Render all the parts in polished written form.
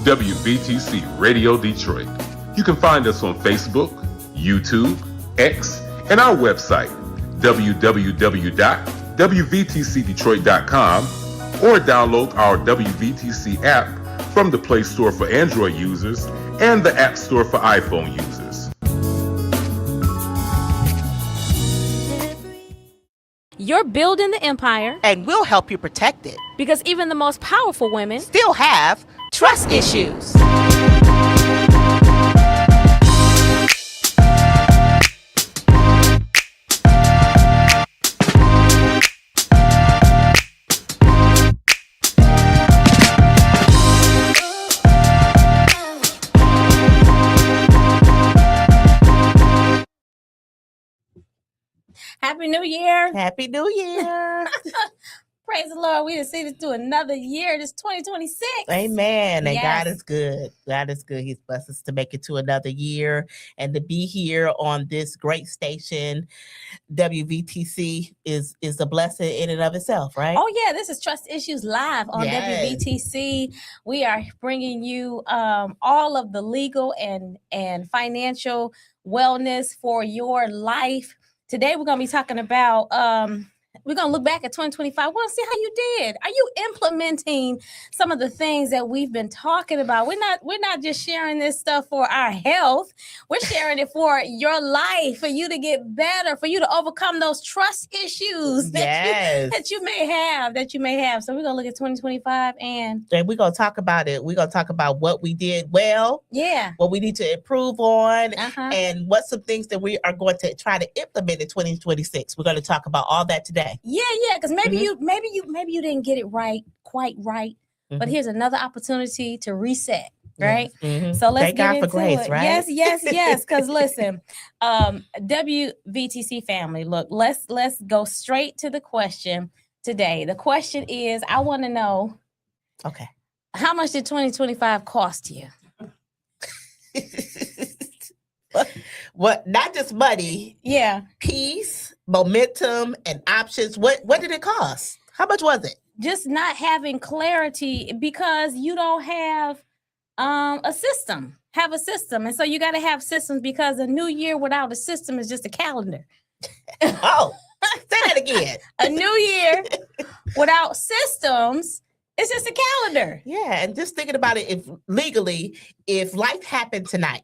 WVTC Radio Detroit. You can find us on Facebook, YouTube, X, and our website, www.wvtcdetroit.com, or download our WVTC app from the Play Store for Android users and the App Store for iPhone users. You're building the empire, and we'll help you protect it. Because even the most powerful women still have trust issues. Happy New Year. Happy New Year. Praise the Lord. We done seen it through another year. This 2026. Amen. And yes. God is good. God is good. He's blessed us to make it to another year and to be here on this great station. WVTC is a blessing in and of itself, right? Oh, yeah. This is Trust Issues Live on WVTC. We are bringing you all of the legal and financial wellness for your life. Today, we're going to be talking about, we're going to look back at 2025. We want to see how you did. Are you implementing some of the things that we've been talking about? We're not just sharing this stuff for our health. We're sharing it for your life, for you to get better, for you to overcome those trust issues that you may have. So we're going to look at 2025 and we're going to talk about it. We're going to talk about what we did well. Yeah. What we need to improve on. And what's some things that we are going to try to implement in 2026. We're going to talk about all that today. Yeah, because maybe you didn't get it quite right. But here's another opportunity to reset, right? So let's get into grace, it. Right? Yes. Because listen, WVTC family, look, let's go straight to the question today. The question is, I want to know, okay, how much did 2025 cost you? What? Not just money. Yeah. Peace, momentum, and options. What did it cost? How much was it? Just not having clarity because you don't have a system. Have a system. And so you got to have systems because a new year without a system is just a calendar. Oh, say that again. A new year without systems, it's just a calendar. Yeah, and just thinking about it, if life happened tonight,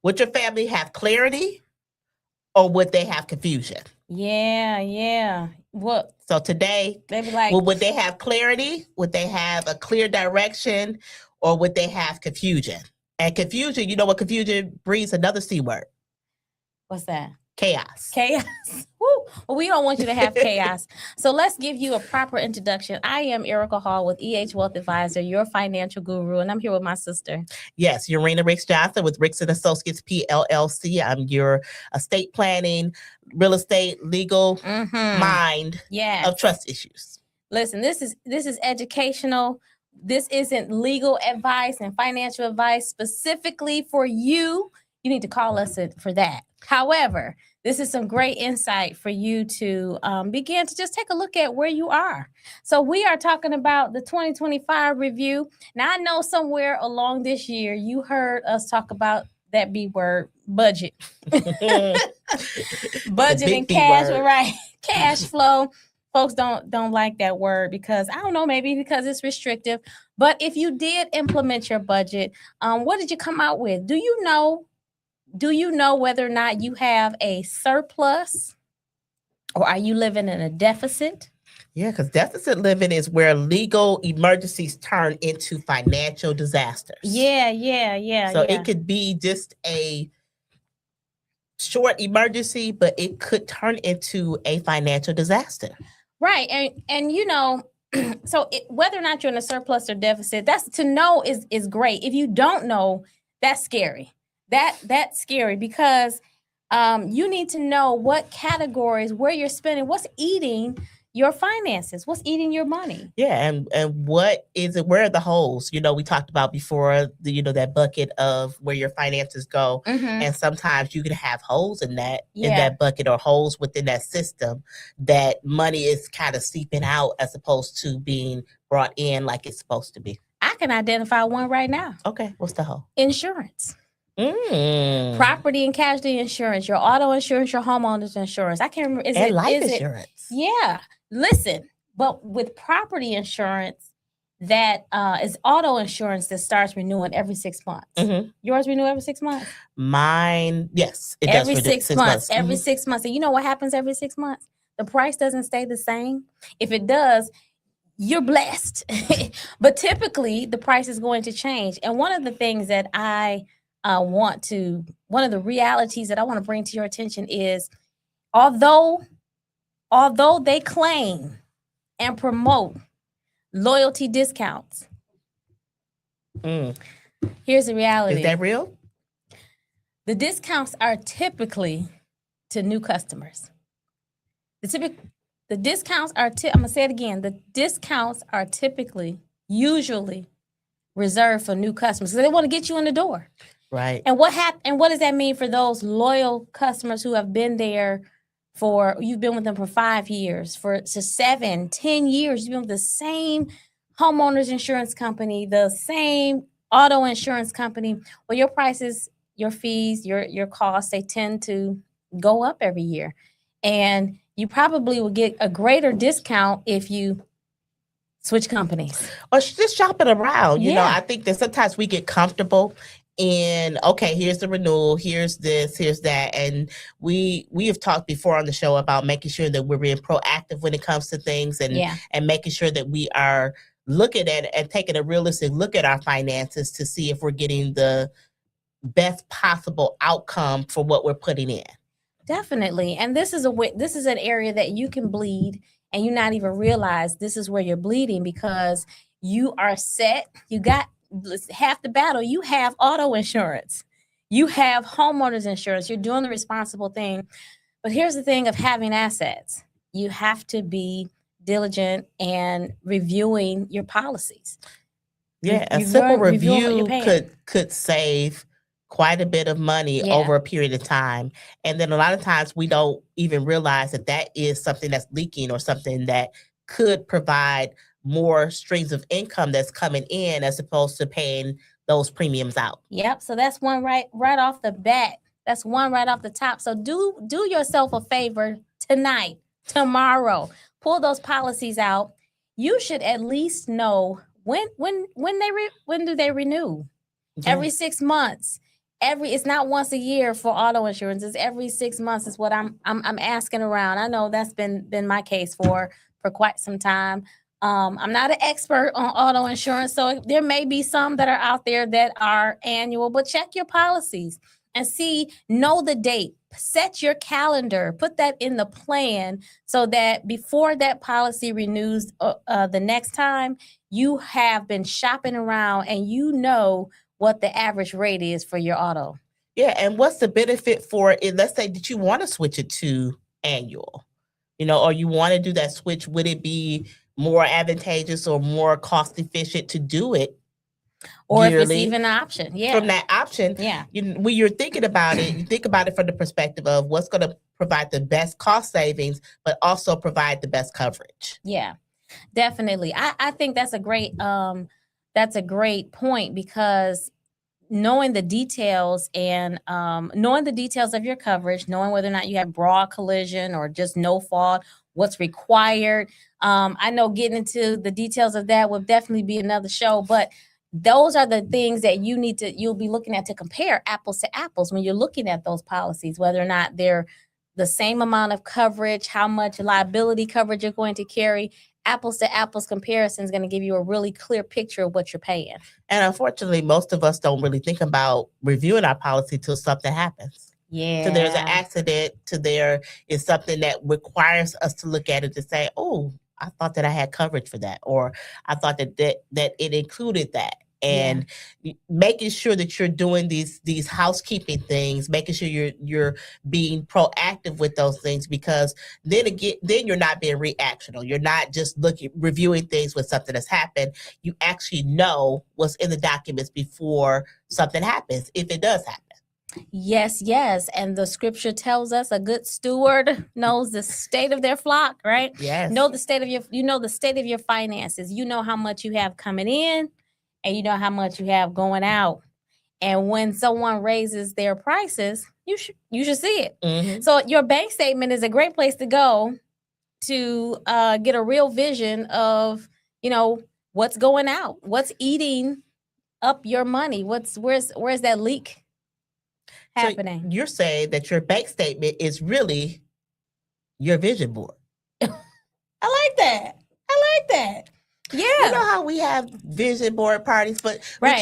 would your family have clarity or would they have confusion? Yeah. What? So today, they'd be like, would they have clarity? Would they have a clear direction or would they have confusion? And confusion, you know what confusion breeds? Another C word. What's that? Chaos. Woo. Well, we don't want you to have chaos. So let's give you a proper introduction. I am Erica Hall with EH Wealth Advisor, your financial guru, and I'm here with my sister. Yes, Urenia Ricks Johnson with Ricks and Associates PLLC. I'm your estate planning, real estate, legal mind of trust issues. Listen, this is educational. This isn't legal advice and financial advice specifically for you. You need to call us for that. However, this is some great insight for you to begin to just take a look at where you are. So we are talking about the 2025 review. Now, I know somewhere along this year, you heard us talk about that B word, budget. Budget and cash, right? Cash flow. Folks don't like that word because, I don't know, maybe because it's restrictive. But if you did implement your budget, what did you come out with? Do you know whether or not you have a surplus or are you living in a deficit? Yeah, because deficit living is where legal emergencies turn into financial disasters. Yeah. So it could be just a short emergency, but it could turn into a financial disaster. Right. And you know, so whether or not you're in a surplus or deficit, that's to know is great. If you don't know, that's scary. That's scary because you need to know what categories, where you're spending, what's eating your finances, what's eating your money. Yeah, and what is it? Where are the holes? You know, we talked about before, that bucket of where your finances go, and sometimes you can have holes in that bucket or holes within that system that money is kind of seeping out as opposed to being brought in like it's supposed to be. I can identify one right now. Okay, what's the whole? Insurance. Property and casualty insurance, your auto insurance, your homeowner's insurance. I can't remember. Life insurance. Yeah. Listen, but with property insurance, that is auto insurance that starts renewing every 6 months. Yours renew every 6 months? Mine, yes, it every does. 6 months. Every 6 months. And you know what happens every 6 months? The price doesn't stay the same. If it does, you're blessed. But typically, the price is going to change. And one of the things that one of the realities that I want to bring to your attention is, although they claim and promote loyalty discounts, here's the reality. Is that real? The discounts are typically to new customers. The discounts are, I'm going to say it again. The discounts are usually reserved for new customers. So they want to get you in the door. Right. And what does that mean for those loyal customers who have been there you've been with them for 5 years, for 7, 10 years, you've been with the same homeowners insurance company, the same auto insurance company. Well, your prices, your fees, your costs, they tend to go up every year. And you probably will get a greater discount if you switch companies. Or just shop it around. You know, I think that sometimes we get comfortable in, okay, here's the renewal, here's this, here's that. And we have talked before on the show about making sure that we're being proactive when it comes to things and making sure that we are looking at and taking a realistic look at our finances to see if we're getting the best possible outcome for what we're putting in. Definitely. And this is an area that you can bleed and you not even realize this is where you're bleeding, because you are set. You got half the battle. You have auto insurance. You have homeowners insurance. You're doing the responsible thing. But here's the thing of having assets. You have to be diligent and reviewing your policies. Yeah, a simple review could save quite a bit of money over a period of time. And then a lot of times we don't even realize that is something that's leaking or something that could provide more streams of income that's coming in as opposed to paying those premiums out. Yep. So that's one right off the bat. That's one right off the top. So do yourself a favor tonight, tomorrow. Pull those policies out. You should at least know when do they renew? Yeah. Every 6 months. It's not once a year for auto insurance. It's every 6 months is what I'm asking around. I know that's been my case for quite some time. I'm not an expert on auto insurance, so there may be some that are out there that are annual, but check your policies and know the date. Set your calendar, put that in the plan so that before that policy renews the next time, you have been shopping around and you know what the average rate is for your auto. Yeah, and what's the benefit for it? Let's say that you want to switch it to annual, or you want to do that switch. Would it be more advantageous or more cost efficient to do it? Or yearly, if it's even an option. Yeah. From that option. Yeah. When you're thinking about it, you think about it from the perspective of what's going to provide the best cost savings, but also provide the best coverage. Yeah, definitely. I think that's a great point, because knowing the details and knowing the details of your coverage, knowing whether or not you have broad collision or just no fault, what's required. I know getting into the details of that will definitely be another show, but those are the things that you'll be looking at to compare apples to apples when you're looking at those policies, whether or not they're the same amount of coverage, how much liability coverage you're going to carry. Apples to apples comparison is going to give you a really clear picture of what you're paying. And unfortunately, most of us don't really think about reviewing our policy till something happens. Yeah. So there's an accident, there is something that requires us to look at it to say, oh, I thought that I had coverage for that, or I thought that it included that. And making sure that you're doing these housekeeping things, making sure you're being proactive with those things, because then you're not being reactional. You're not just reviewing things when something has happened. You actually know what's in the documents before something happens, if it does happen. Yes. And the scripture tells us a good steward knows the state of their flock, right? Yes. Know the state of your finances. You know how much you have coming in and you know how much you have going out. And when someone raises their prices, you should see it. Mm-hmm. So your bank statement is a great place to go to get a real vision of, what's going out, what's eating up your money, where's that leak happening. So you're saying that your bank statement is really your vision board. I like that. Yeah. You know how we have vision board parties, but Right.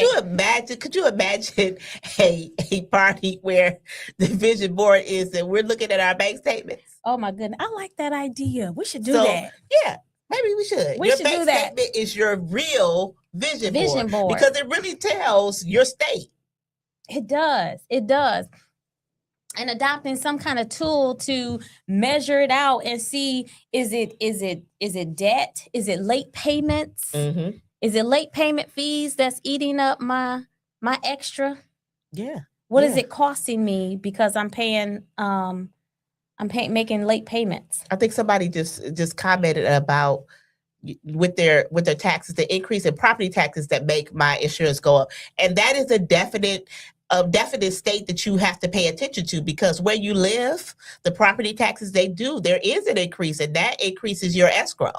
could you imagine a party where the vision board is and we're looking at our bank statements? Oh my goodness. I like that idea. We should do that. Yeah, maybe we should. We your should bank do that. statement is your real vision board. Because it really tells your state. It does. And adopting some kind of tool to measure it out and see, is it debt? Is it late payments? Mm-hmm. Is it late payment fees that's eating up my extra? Yeah. What is it costing me because I'm paying making late payments? I think somebody just commented about with their taxes, the increase in property taxes that make my insurance go up. And that is a definite state that you have to pay attention to, because where you live, the property taxes there is an increase, and that increases your escrow.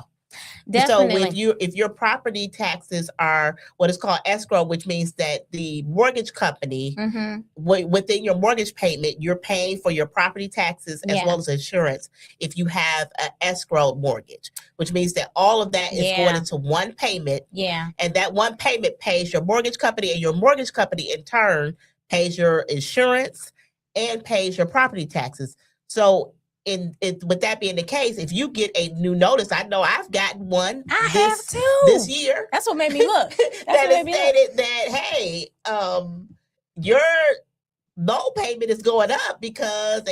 Definitely. So if your property taxes are what is called escrow, which means that the mortgage company, mm-hmm. within your mortgage payment, you're paying for your property taxes as well as insurance if you have an escrow mortgage, which means that all of that is going into one payment. Yeah. And that one payment pays your mortgage company, and your mortgage company in turn pays your insurance and pays your property taxes. So with that being the case, if you get a new notice, I know I've gotten one this year. That's what made me look. That it stated that, hey, your loan payment is going up because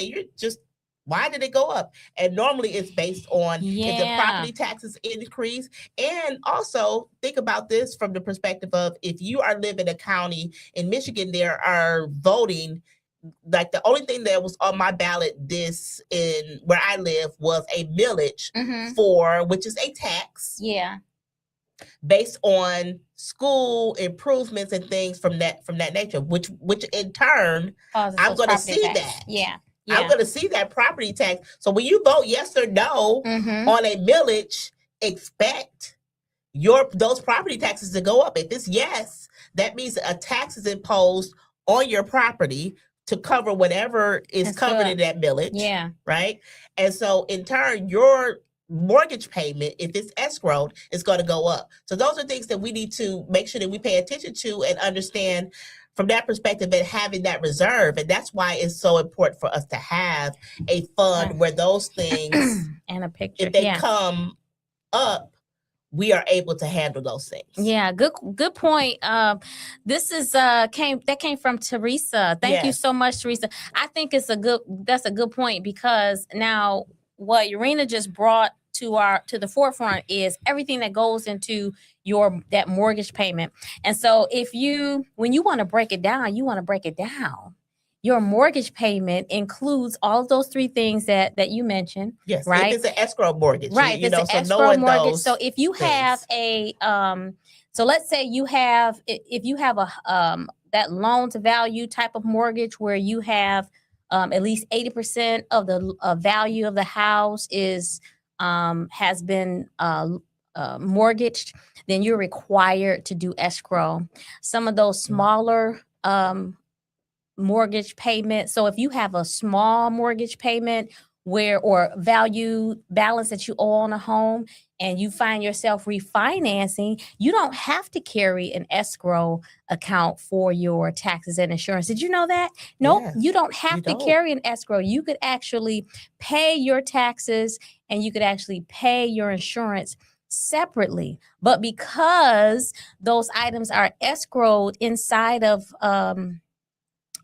why did it go up? And normally it's based on if the property taxes increase. And also think about this from the perspective of, if you are living in a county in Michigan, there are voting, like the only thing that was on my ballot where I live was a millage mm-hmm. which is a tax. Yeah. Based on school improvements and things from that nature, which in turn I'm going to see that. Yeah. I'm going to see that property tax. So when you vote yes or no on a millage, expect those property taxes to go up. If it's yes, that means a tax is imposed on your property to cover whatever is covered in that millage. Yeah. Right. And so in turn, your mortgage payment, if it's escrowed, is going to go up. So those are things that we need to make sure that we pay attention to and understand from that perspective, and having that reserve. And that's why it's so important for us to have a fund where those things and a picture, if they come up, we are able to handle those things. Yeah, good point. This is came from Teresa. Thank you so much, Teresa. I think that's a good point, because now what Urenia just brought to the forefront is everything that goes into that mortgage payment. And so when you want to break it down, your mortgage payment includes all of those three things that you mentioned. Yes, right. If it's an escrow mortgage, right? It's an escrow mortgage. So if you have so let's say if you have a that loan to value type of mortgage where you have at least 80% of the value of the house has been mortgaged, then you're required to do escrow. Some of those smaller mortgage payments. So if you have a small mortgage payment or value balance that you owe on a home, and you find yourself refinancing, you don't have to carry an escrow account for your taxes and insurance. Did you know that? Nope, yes, you don't have to carry an escrow. You could actually pay your taxes and you could actually pay your insurance separately. But because those items are escrowed inside of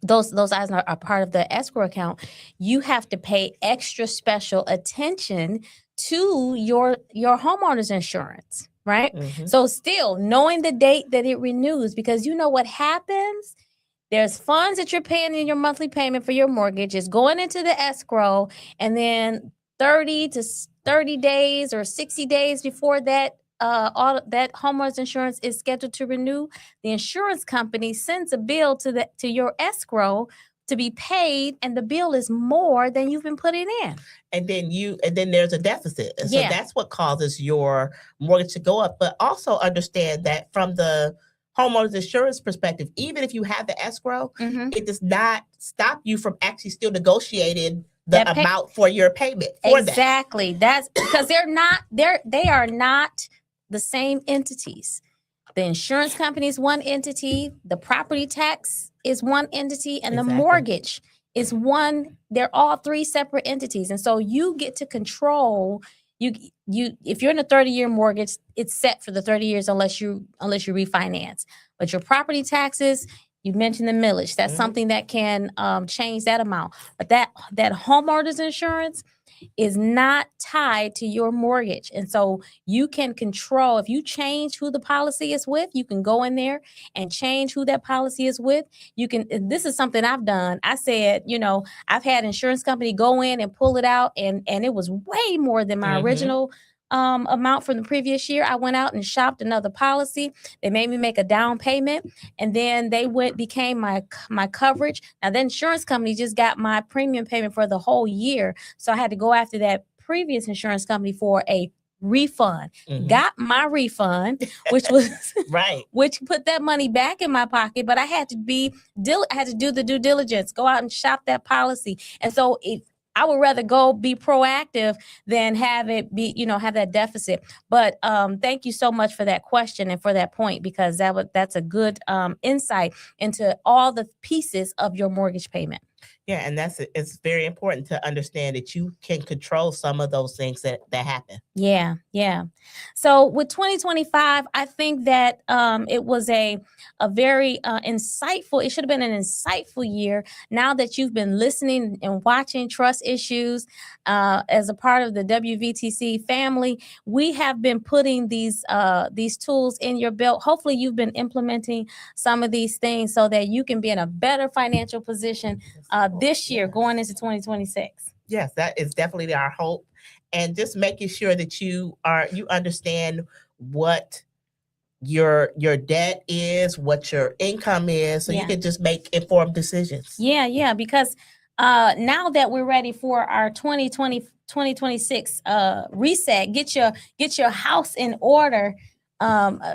those items are part of the escrow account, you have to pay extra special attention to your homeowner's insurance, right? Mm-hmm. So still knowing the date that it renews, because you know what happens? There's funds that you're paying in your monthly payment for your mortgage is going into the escrow, and then 30 days or 60 days before that all that homeowners insurance is scheduled to renew, the insurance company sends a bill to your escrow to be paid, and the bill is more than you've been putting in. And then there's a deficit. And so that's what causes your mortgage to go up. But also understand that from the homeowners insurance perspective, even if you have the escrow, it does not stop you from actually still negotiating the amount for your payment for exactly. That's because they are not the same entities. The insurance company is one entity, the property tax is one entity, and the mortgage is one. They're all three separate entities. And so you get to control you if you're in a 30-year mortgage, it's set for the 30 years unless you refinance. But your property taxes, you mentioned the millage. That's something that can change that amount. But that homeowners insurance is not tied to your mortgage. And so you can control, if you change who the policy is with, you can go in there and change who that policy is with. You can, this is something I've done. I said, I've had insurance company go in and pull it out, and it was way more than my original amount from the previous year. I went out and shopped another policy. They made me make a down payment, and then they became my coverage. Now the insurance company just got my premium payment for the whole year, so I had to go after that previous insurance company for a refund. Got my refund, which was which put that money back in my pocket, but I had to do the due diligence, go out and shop that policy. And so I would rather go be proactive than have it be, have that deficit. But thank you so much for that question and for that point, because that's a good insight into all the pieces of your mortgage payment. Yeah, and it's very important to understand that you can control some of those things that happen. Yeah. So with 2025, I think that it was a very insightful, it should have been an insightful year. Now that you've been listening and watching Trust Issues as a part of the WVTC family, we have been putting these tools in your belt. Hopefully you've been implementing some of these things so that you can be in a better financial position this year going into 2026. Yes, that is definitely our hope. And just making sure that you understand what your debt is, what your income is, so you can just make informed decisions. Yeah, because now that we're ready for our 2026 reset, get your house in order.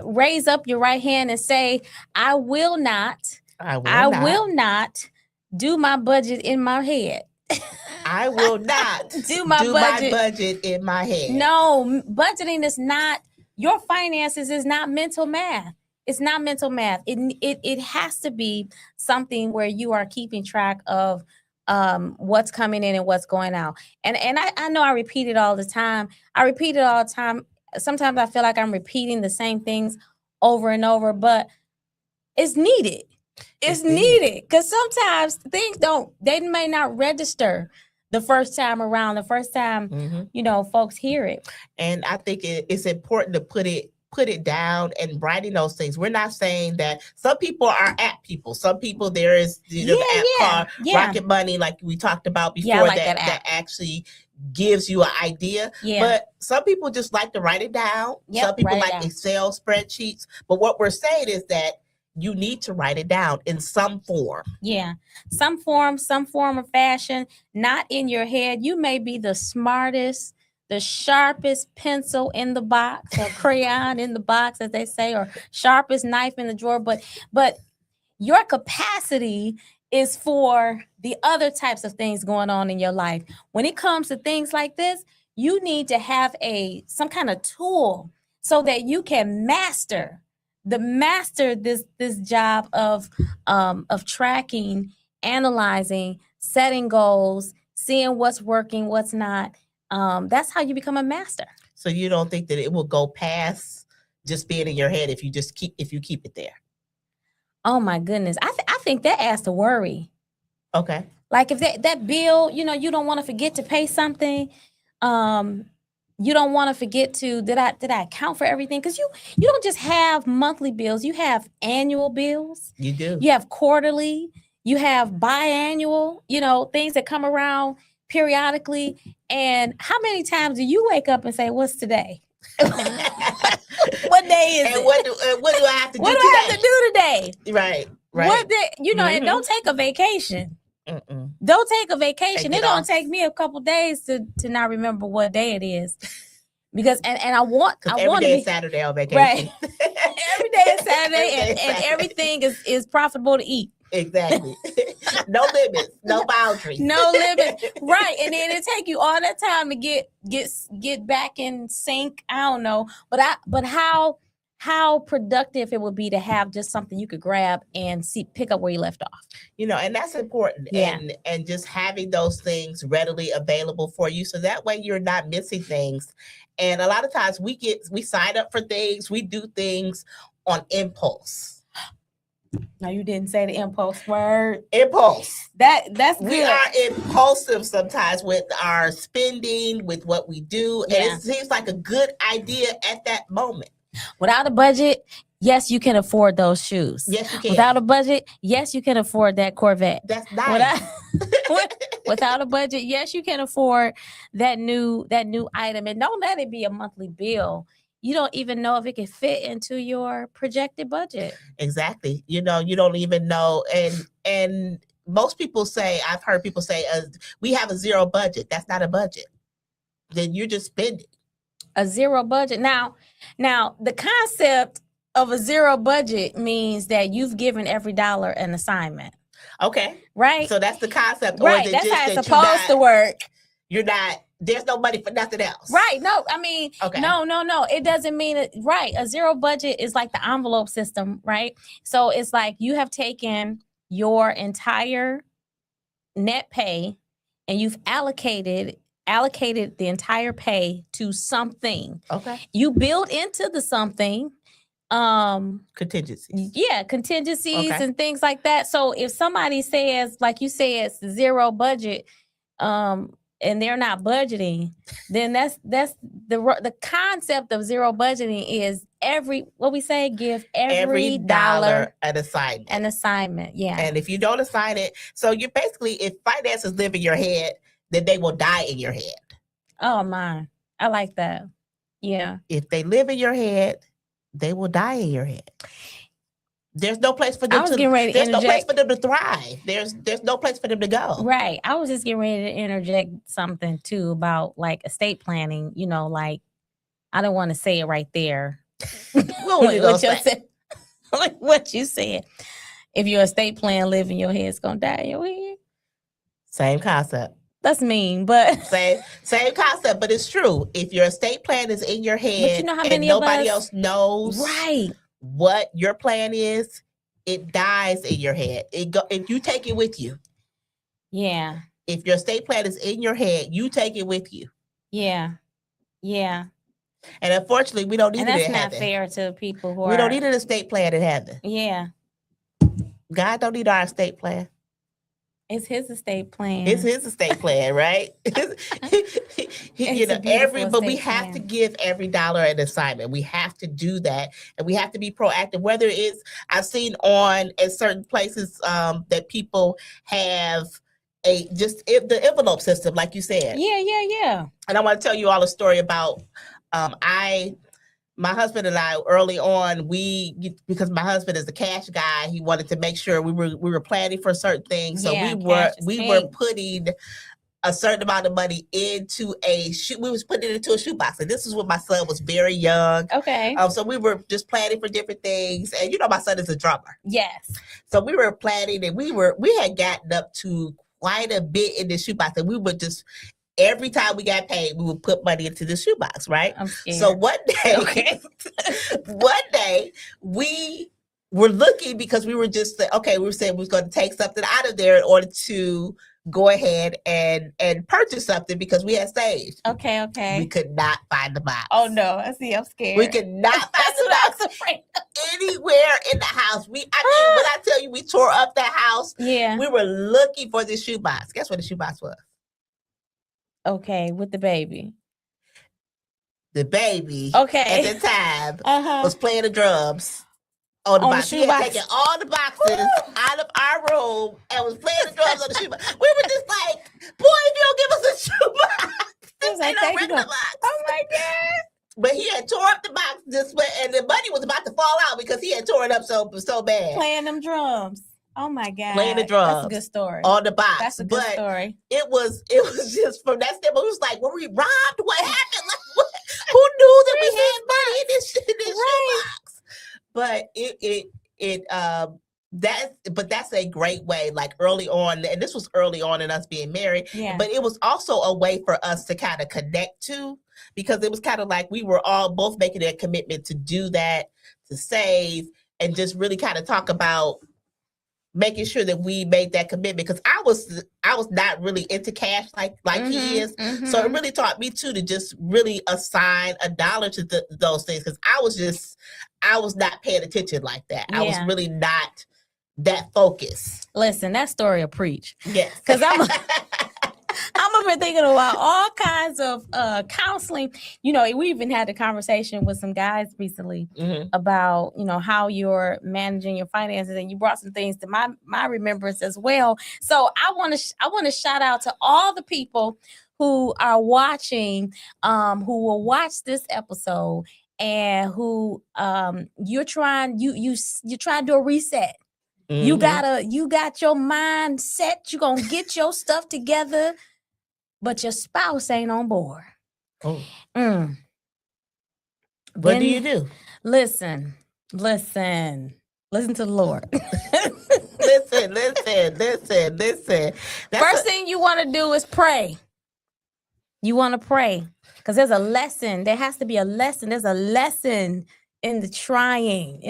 Raise up your right hand and say, I will not do my budget in my head. I will not do my budget in my head. No, budgeting is not, your finances is not mental math. It's not mental math. It has to be something where you are keeping track of what's coming in and what's going out. And I know I repeat it all the time. Sometimes I feel like I'm repeating the same things over and over, but it's needed. It's needed because sometimes things they may not register the first time around, the first time, folks hear it. And I think it's important to put it down and writing those things. We're not saying that some people are app people. Some people there is the app called Rocket Money, like we talked about before, that actually gives you an idea. But some people just like to write it down. Some people like Excel spreadsheets. But what we're saying is that you need to write it down in some form. Yeah, some form of fashion, not in your head. You may be the smartest, the sharpest pencil in the box, or crayon in the box, as they say, or sharpest knife in the drawer. But your capacity is for the other types of things going on in your life. When it comes to things like this, you need to have some kind of tool so that you can master this job of tracking, analyzing, setting goals, seeing what's working, what's not. That's how you become a master. So you don't think that it will go past just being in your head if you keep it there? Oh my goodness, I think that adds to worry. Okay. Like if that bill, you don't want to forget to pay something. You don't want to forget to, did I account for everything? Because you don't just have monthly bills. You have annual bills. You do. You have quarterly. You have biannual, things that come around periodically. And how many times do you wake up and say, what's today? what day is And it? what do I have to do What do today? I have to do today? Right. What day? And don't take a vacation. Mm-mm. Don't take a vacation. And It don't take me a couple days to not remember what day it is. Because and I want every to day be is Saturday on vacation. right. Every day is Saturday, and Saturday. everything is profitable to eat. Exactly. No limits, no boundaries. No limits. Right. And then it take you all that time to get back in sync. I don't know. But how productive it would be to have just something you could grab and pick up where you left off. And that's important. Yeah. And just having those things readily available for you. So that way you're not missing things. And a lot of times we sign up for things, we do things on impulse. No, you didn't say the impulse word. Impulse. That's good. We are impulsive sometimes with our spending, with what we do. Yeah. And it seems like a good idea at that moment. Without a budget, yes, you can afford those shoes. Yes, you can. Without a budget, yes, you can afford that Corvette. That's nice. Without a budget, yes, you can afford that new item. And don't let it be a monthly bill. You don't even know if it can fit into your projected budget. Exactly. You don't even know. And most people say, I've heard people say, we have a zero budget. That's not a budget. Then you're just spending. A zero budget. Now, the concept of a zero budget means that you've given every dollar an assignment. Okay. Right. So that's the concept. Right. That's how it's supposed to work. There's no money for nothing else. Right. No, I mean, okay. No. It doesn't mean it. Right. A zero budget is like the envelope system, right? So it's like you have taken your entire net pay and you've allocated the entire pay to something. Okay. You build into the something contingencies. Yeah, contingencies and things like that. So if somebody says, like you said, it's zero budget, and they're not budgeting, then that's the concept of zero budgeting is give every dollar an assignment. An assignment, yeah. And if you don't assign it, so you basically, if finances live in your head, then they will die in your head. Oh my, I like that. Yeah. If they live in your head, they will die in your head. There's no place for them there's no place for them to thrive. There's no place for them to go. Right. I was just getting ready to interject something too about like estate planning, like I don't want to say it right there. What you said. If your estate plan live in your head, it's gonna die in your head. Same concept. That's mean, but same concept, but it's true. If your estate plan is in your head, you know how many and nobody else knows, right, what your plan is, it dies in your head. If you take it with you. Yeah. If your estate plan is in your head, you take it with you. Yeah. Yeah. And unfortunately, we don't need it in heaven. That's not fair to people who We don't need an estate plan in heaven. Yeah. God don't need our estate plan. It's his estate plan. It's his estate plan, right? But we have to give every dollar an assignment. We have to do that, and we have to be proactive. Whether it's, I've seen at certain places that people have the envelope system, like you said. Yeah. And I want to tell you all a story about my husband and I, early on, because my husband is a cash guy, he wanted to make sure we were planning for certain things. So we were putting a certain amount of money into we was putting it into a shoebox. And this is when my son was very young. Okay. So we were just planning for different things. And my son is a drummer. Yes. So we were planning, and we had gotten up to quite a bit in the shoebox, and we would just, every time we got paid, we would put money into the shoebox, right? I'm scared. So one day we were looking, because we were just we were saying we was going to take something out of there in order to go ahead and purchase something because we had saved. Okay. We could not find the box. Oh no, I see. I'm scared. We could not find the box anywhere in the house. When I tell you we tore up the house, yeah, we were looking for the shoebox. Guess what the shoebox was? Okay, with the baby. The baby, okay, at the time was playing the drums on the box. He had taken all the boxes out of our room and was playing the drums on the shoebox. We were just like, boy, if you don't give us a shoebox, this ain't no regular box. Oh my God. But he had tore up the box and the money was about to fall out because he had tore it up so bad. Playing them drums. Oh my God. Playing the drums. That's a good story. On the box. That's a good story. It was just from that standpoint, it was like, were we robbed? What happened? Like, what? Who knew that we had money in this shoebox? But that's a great way, like early on, and this was early on in us being married, but it was also a way for us to kind of connect to, because it was kind of like we were all both making a commitment to do that, to save, and just really kind of talk about making sure that we made that commitment, because I was not really into cash like he is. So it really taught me too to just really assign $1 to those things, because I was not paying attention like that. I was really not that focused. Listen, that story will preach. Yes. Because I'm over here thinking about all kinds of counseling. You know, we even had a conversation with some guys recently about, you know, how you're managing your finances, and you brought some things to my remembrance as well. So I want to shout out to all the people who are watching, who will watch this episode, and who you're trying to do a reset. You got your mind set. You're gonna get your stuff together, but your spouse ain't on board. What do you do? Listen to the Lord. listen. First thing you want to do is pray. You want to pray, because there's a lesson. There has to be a lesson. There's a lesson in the trying,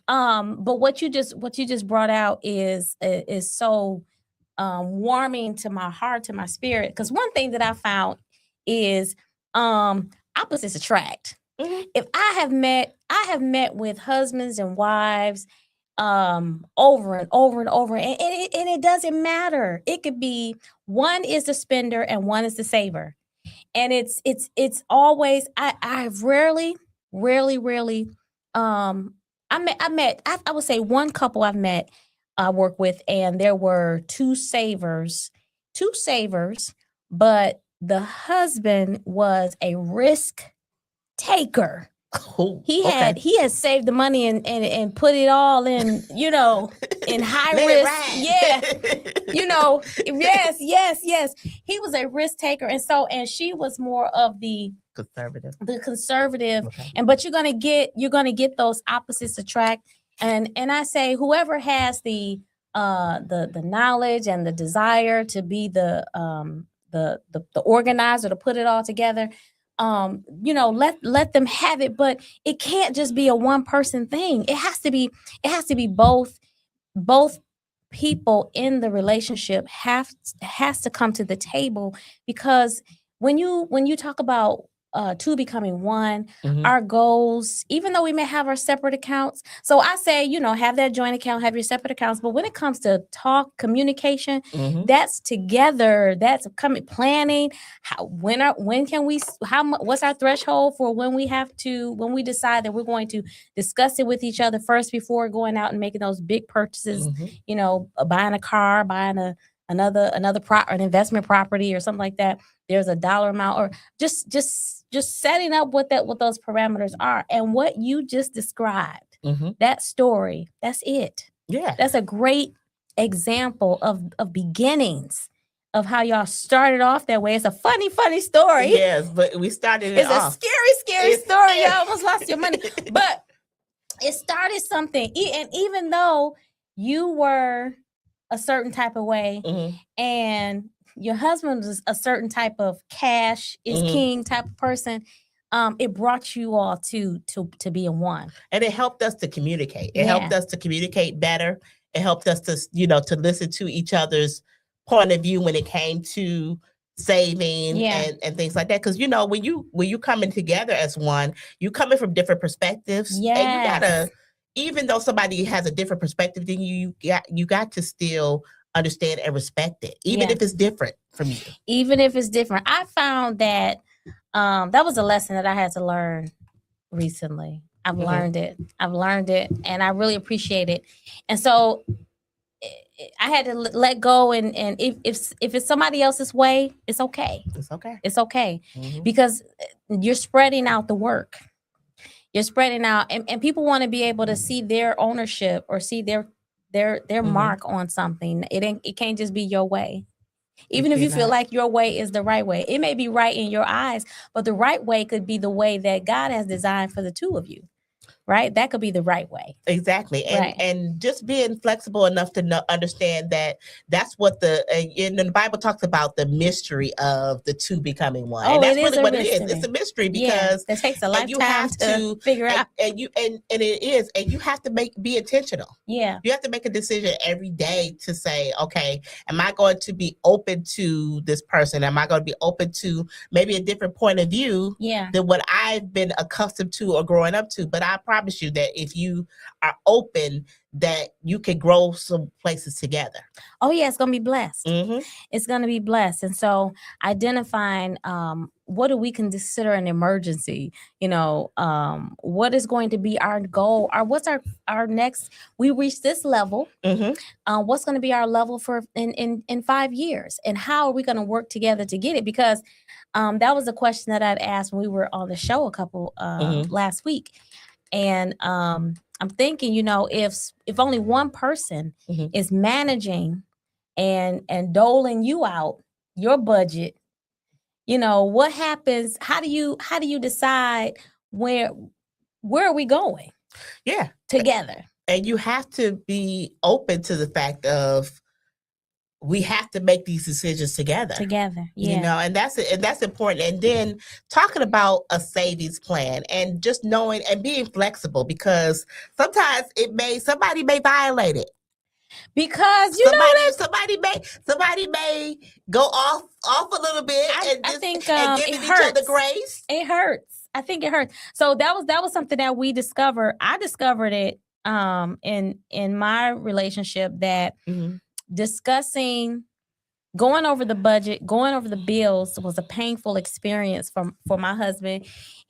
but what you just brought out is so warming to my heart, to my spirit, because one thing that I found is opposites attract. If I have met with husbands and wives over and over and over, and it doesn't matter. It could be one is the spender and one is the saver, and it's always I rarely I would say one couple I've met, work with, and there were two savers, but the husband was a risk taker. He had saved the money and put it all in, you know, in high risk. Yeah. You know, yes. He was a risk taker. And she was more of the conservative. Okay. But you're gonna get those opposites attract. And I say whoever has the knowledge and the desire to be the organizer, to put it all together, you know, let them have it, but it can't just be a one person thing. It has to be both people in the relationship has to come to the table, because when you talk about two becoming one, our goals, even though we may have our separate accounts. So I say, you know, have that joint account, have your separate accounts. But when it comes to communication, that's together. That's planning. What's our threshold for when we decide that we're going to discuss it with each other first before going out and making those big purchases, you know, buying a car, buying an investment property or something like that. There's a dollar amount, or just setting up what those parameters are. And what you just described, that story, that's it. Yeah. That's a great example of beginnings of how y'all started off that way. It's a funny story. Yes, but we started it's a scary story. You almost lost your money. But it started something. And even though you were a certain type of way, and your husband was a certain type of cash is king type of person, it brought you all to be in one. And it helped us to communicate. It helped us to communicate better. It helped us to, you know, to listen to each other's point of view when it came to saving and things like that. Because, you know, when you coming together as one, you coming from different perspectives. Yes. And you gotta, even though somebody has a different perspective than you got to still understand and respect it, even if it's different from you. Even if it's different. I found that that was a lesson that I had to learn recently. I've learned it, and I really appreciate it. And so I had to let go, and if it's somebody else's way, it's okay. It's okay. It's okay, because you're spreading out the work. You're spreading out, and people want to be able to see their ownership or see their mark on something. It can't just be your way. Even if you feel like your way is the right way, it may be right in your eyes, but the right way could be the way that God has designed for the two of you. Right? That could be the right way. Exactly. And just being flexible enough to understand that that's what the Bible talks about, the mystery of the two becoming one. Oh, and that's it really is what mystery. it is. It's a mystery because it takes a lifetime you have to figure out. And it is, and you have to be intentional. Yeah. You have to make a decision every day to say, okay, am I going to be open to this person? Am I going to be open to maybe a different point of view than what I've been accustomed to or growing up to? But I promise you that if you are open, that you can grow some places together. Oh yeah, it's gonna be blessed. It's gonna be blessed. And so identifying what do we consider an emergency? What is going to be our goal? Or what's our next? We reach this level. What's going to be our level for in 5 years? And how are we going to work together to get it? Because that was a question that I'd asked when we were on the show a couple last week. And I'm thinking, if only one person is managing and doling you out your budget, what happens? How do you decide where are we going? Yeah, together. And you have to be open to the fact of we have to make these decisions together. Yeah. And that's important. And then talking about a savings plan and just knowing and being flexible, because sometimes somebody may violate it. Because somebody may go off a little bit and giving each other grace. It hurts. I think it hurts. So that was something that we discovered. I discovered it in my relationship, that discussing going over the budget, going over the bills was a painful experience for my husband.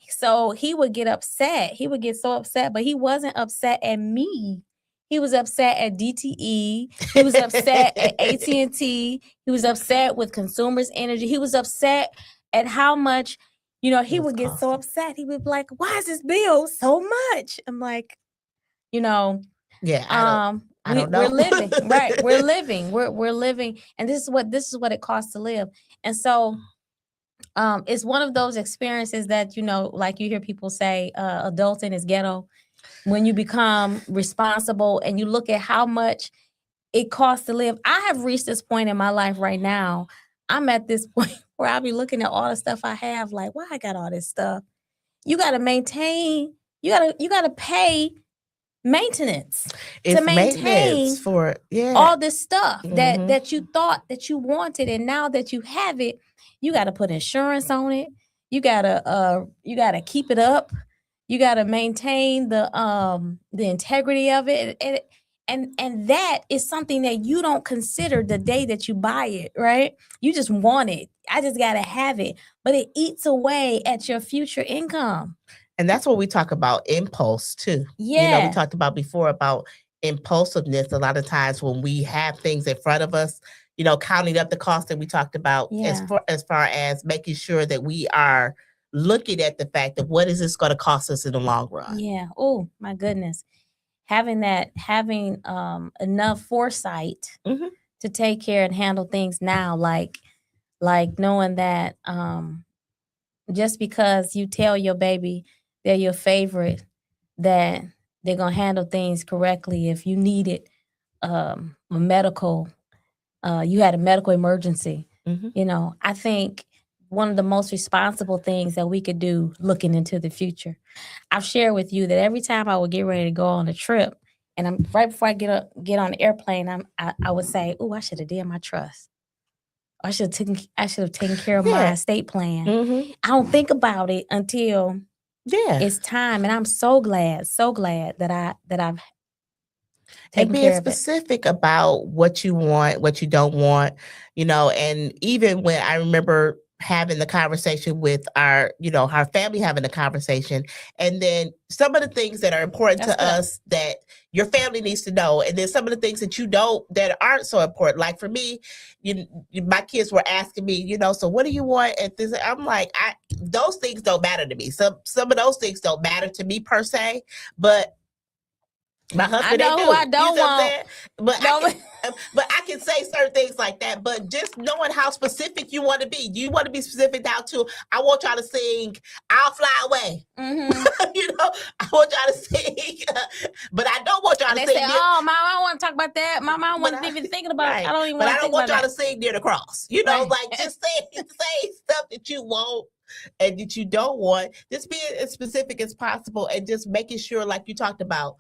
So he would get upset. He would get so upset, but he wasn't upset at me. He was upset at DTE. He was upset at AT&T. He was upset with Consumers Energy. He was upset at how much, he would get so upset. He would be like, "Why is this bill so much?" I'm like, I don't know. We're living, right? We're living. We're living, and this is what it costs to live. And so, it's one of those experiences that like you hear people say, adulting is ghetto. When you become responsible and you look at how much it costs to live. I have reached this point in my life right now. I'm at this point where I'll be looking at all the stuff I have, like, why I got all this stuff? You got to maintain. You got to pay maintenance to maintain for all this stuff that you thought that you wanted, and now that you have it, you got to put insurance on it. You gotta keep it up. You got to maintain the integrity of it, and that is something that you don't consider the day that you buy it, right? You just want it. I just got to have it, but it eats away at your future income. And that's what we talk about, impulse too. Yeah. We talked about before about impulsiveness. A lot of times when we have things in front of us, counting up the cost that we talked about, as far as making sure that we are looking at the fact of what is this going to cost us in the long run. Yeah. Oh my goodness. Having enough foresight to take care and handle things now, like knowing that just because you tell your baby they're your favorite, that they're going to handle things correctly. If you needed you had a medical emergency, I think one of the most responsible things that we could do looking into the future. I've shared with you that every time I would get ready to go on a trip, and I'm right before I get on the airplane, I would say, "Oh, I should have did my trust. I should have taken care of my estate plan." I don't think about it until it's time, and I'm so glad that I've and being specific about what you want, what you don't want, and even when I remember having the conversation with our, our family, having the conversation. And then some of the things that are important to us that your family needs to know. And then some of the things that you don't, that aren't so important. Like for me, my kids were asking me, so what do you want at this? I'm like, those things don't matter to me. Some of those things don't matter to me per se, but my husband, I know who I don't want. But I can say certain things like that. But just knowing how specific you want to be. Do you want to be specific down to, I want y'all to sing I'll Fly Away. Mm-hmm. I want y'all to sing, but I don't want y'all to sing. Say, oh, Mom, I don't want to talk about that. Mom, I wasn't even thinking about it. I don't even want to think about I don't want y'all to sing Near the Cross. Like just say stuff that you want and that you don't want. Just be as specific as possible and just making sure, like you talked about,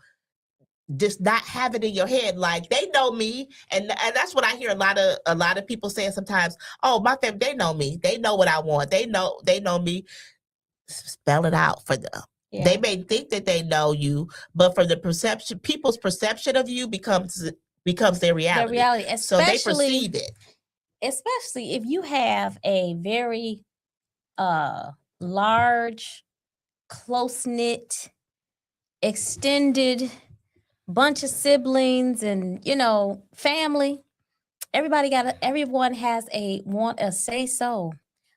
just not have it in your head like they know me, and that's what I hear a lot of people saying sometimes. Oh, my family, they know me, they know what I want, they know me. Spell it out for them. Yeah. They may think that they know you, but for the perception, people's perception of you becomes their reality. Their reality, so they perceive it. Especially if you have a very large, close-knit, extended bunch of siblings and family. Everyone has a say so,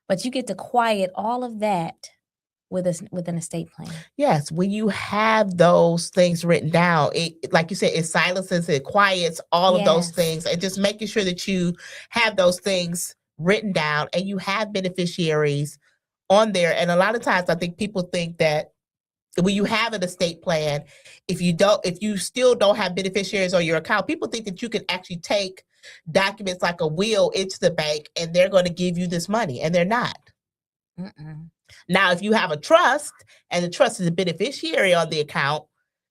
but you get to quiet all of that with an estate plan. Yes, when you have those things written down, it, like you said, it silences, it quiets all of those things, and just making sure that you have those things written down and you have beneficiaries on there. And a lot of times I think people think that when you have an estate plan, if you still don't have beneficiaries on your account, people think that you can actually take documents like a will into the bank and they're going to give you this money, and they're not. Mm-mm. Now, if you have a trust and the trust is a beneficiary on the account,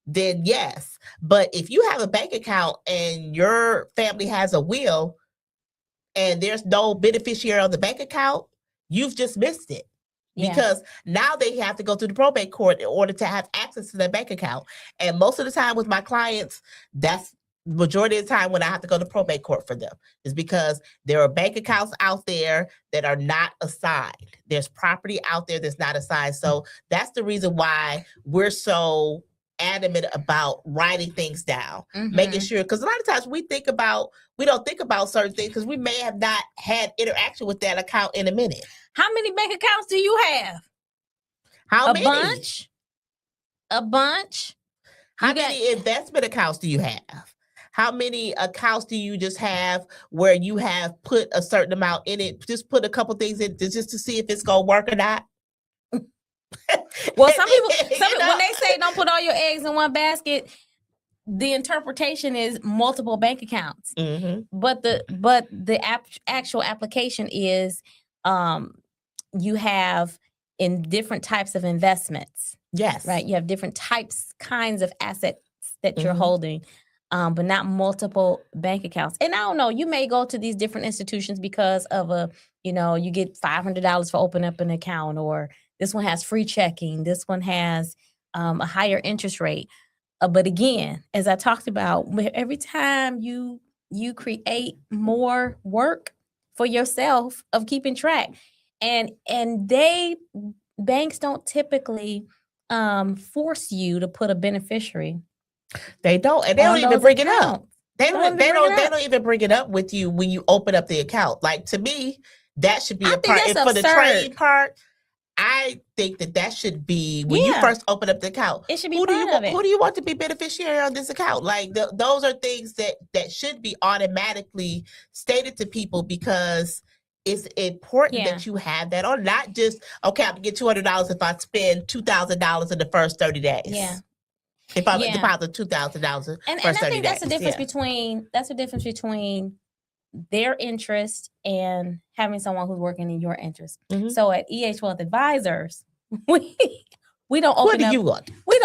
then yes. But if you have a bank account and your family has a will and there's no beneficiary on the bank account, you've just missed it. Because now they have to go to the probate court in order to have access to their bank account. And most of the time with my clients, that's the majority of the time when I have to go to probate court for them, is because there are bank accounts out there that are not assigned. There's property out there that's not assigned. So that's the reason why we're so adamant about writing things down, making sure, because a lot of times we don't think about certain things because we may have not had interaction with that account in a minute. How many bank accounts do you have? How many? A bunch. How many investment accounts do you have? How many accounts do you just have where you have put a certain amount in it? Just put a couple things in just to see if it's going to work or not. Well, some people, when they say don't put all your eggs in one basket, the interpretation is multiple bank accounts. Mm-hmm. But the actual application is you have in different types of investments. Yes. Right. You have different kinds of assets that you're holding, but not multiple bank accounts. And I don't know, you may go to these different institutions because of you get $500 for opening up an account, or this one has free checking. This one has a higher interest rate. But again, as I talked about, every time you more work for yourself of keeping track, and banks don't typically force you to put a beneficiary. They don't, and they don't even bring it up. They don't even bring it up with you when you open up the account. Like, to me, that should be a part. And for the trading part, I think that should be when you first open up the account. It should be part of it. Who do you want to be beneficiary on this account? Like, those are things that should be automatically stated to people, because it's important that you have that on. Not just, okay, I'm going to get $200 if I spend $2,000 in the first 30 days. Yeah. If I deposit $2,000 and I think that's the difference between their interest and having someone who's working in your interest. Mm-hmm. So at EH Wealth Advisors, we don't open up. We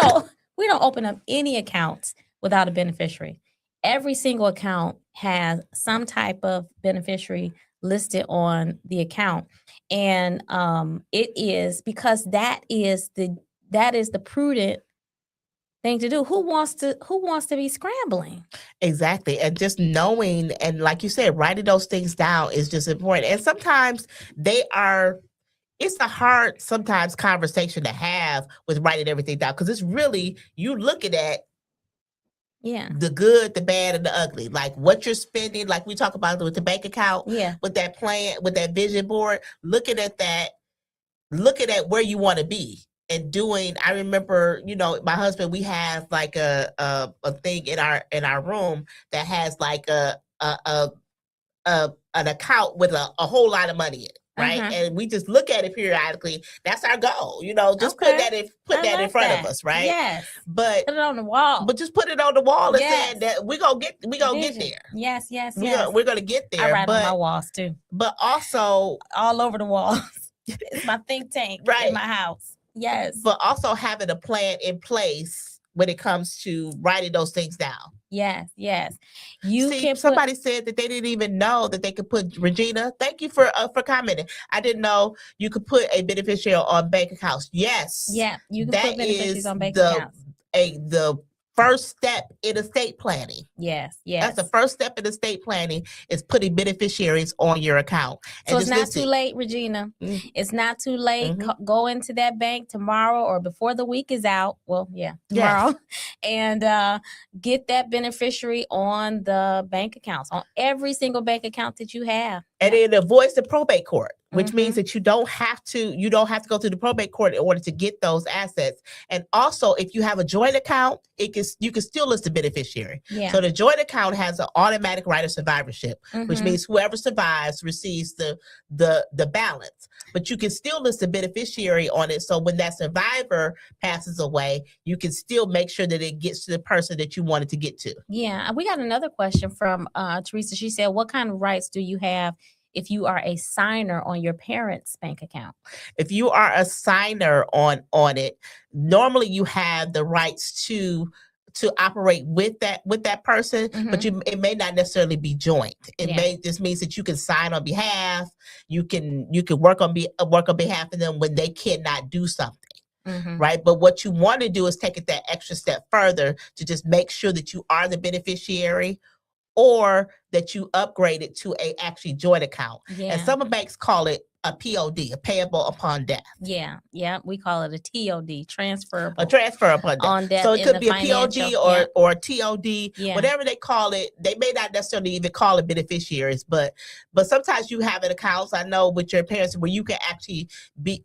don't open up any accounts without a beneficiary. Every single account has some type of beneficiary listed on the account, and it is because that is the prudent thing to do. Who wants to be scrambling? Exactly. And just knowing, and like you said, writing those things down is just important. And sometimes it's a hard sometimes conversation to have with writing everything down, because it's really you looking at the good, the bad, and the ugly, like what you're spending, like we talk about with the bank account, with that plan, with that vision board, looking at where you want to be and doing. I remember, my husband, we have like a thing in our room that has like an account with a whole lot of money in it. Right. And we just look at it periodically. That's our goal, just put that in front of us. Right. Yes. But put it on the wall. But just put it on the wall and say that we're going to get there. Yes. We're going to get there. I write on my walls too. But also all over the walls. It's my think tank in my house. Yes. But also having a plan in place when it comes to writing those things down. Yes. Somebody said that they didn't even know that they could put, Regina, thank you for commenting. I didn't know you could put a beneficiary on bank accounts. Yes. Yeah, you can put beneficiaries on bank accounts. The first step in estate planning. Yes. That's the first step in estate planning, is putting beneficiaries on your account. So it's not too late, Regina. Mm-hmm. It's not too late. Mm-hmm. Go into that bank tomorrow or before the week is out. Well, tomorrow. Yes. And get that beneficiary on the bank accounts, on every single bank account that you have. And it avoids the probate court, which means that you don't have to go through the probate court in order to get those assets. And also, if you have a joint account, you can still list the beneficiary. Yeah. So the joint account has an automatic right of survivorship, which means whoever survives receives the balance. But you can still list the beneficiary on it. So when that survivor passes away, you can still make sure that it gets to the person that you want it to get to. Yeah. We got another question from Teresa. She said, what kind of rights do you have if you are a signer on your parents' bank account? If you are a signer on it, normally you have the rights to operate with that person, but it may not necessarily be joint. It may just means that you can sign on behalf. You can work on behalf of them when they cannot do something. Right. But what you want to do is take it that extra step further to just make sure that you are the beneficiary, or that you upgrade it to a actually joint account. Yeah. And some banks call it a POD, a payable upon death. Yeah. We call it a TOD, transferable. A transfer upon death. On death. So it could be a POD or a TOD, whatever they call it. They may not necessarily even call it beneficiaries, but sometimes you have an account, I know, with your parents where you can actually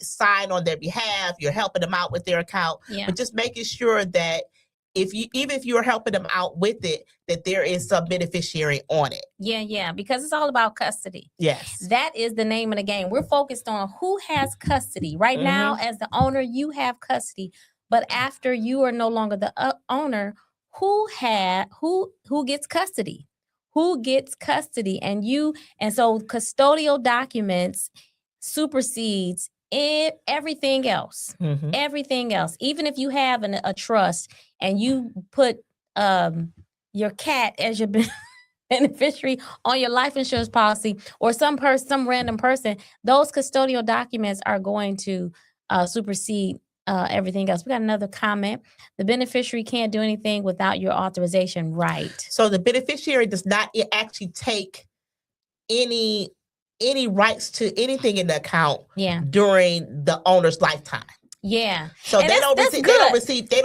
sign on their behalf. You're helping them out with their account, but just making sure that if you are helping them out with it, that there is some beneficiary on it. Yeah, because it's all about custody. Yes. That is the name of the game. We're focused on who has custody. Right now, as the owner, you have custody. But after you are no longer the owner, who gets custody? Who gets custody? And so custodial documents supersedes everything else. Everything else. Even if you have a trust and you put your cat as your beneficiary on your life insurance policy, or some random person, those custodial documents are going to supersede everything else. We got another comment. The beneficiary can't do anything without your authorization, right? So the beneficiary does not actually take any rights to anything in the account during the owner's lifetime. Yeah. So they don't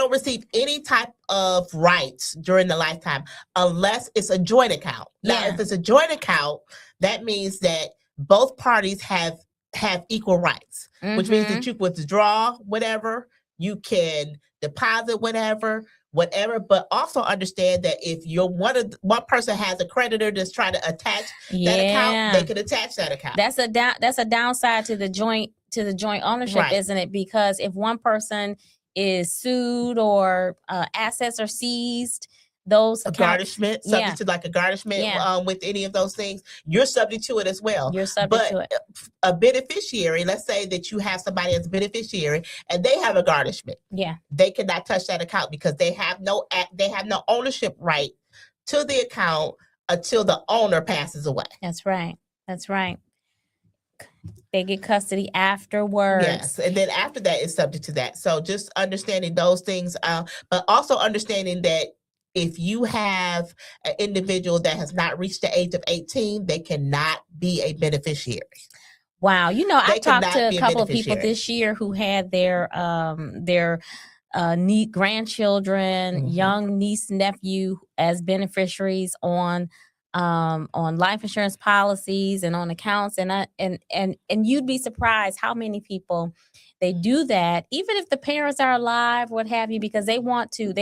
receive any type of rights during the lifetime unless it's a joint account. Now, if it's a joint account, that means that both parties have equal rights, which means that you can withdraw whatever, you can deposit whatever, but also understand that if one person has a creditor that's trying to attach that account, they can attach that account. That's a downside to the joint ownership, right? Isn't it? Because if one person is sued or assets are seized, those garnishment, subject to like a garnishment with any of those things, you're subject to it as well. You're subject to it. A beneficiary, let's say that you have somebody as a beneficiary and they have a garnishment. Yeah. They cannot touch that account because they have no ownership right to the account until the owner passes away. That's right. They get custody afterwards. Yes, and then after that, it's subject to that. So just understanding those things, but also understanding that if you have an individual that has not reached the age of 18, they cannot be a beneficiary. Wow, I talked to a couple of people this year who had their grandchildren, young niece, nephew as beneficiaries on life insurance policies and on accounts, and you'd be surprised how many people they do that, even if the parents are alive, what have you, because they want to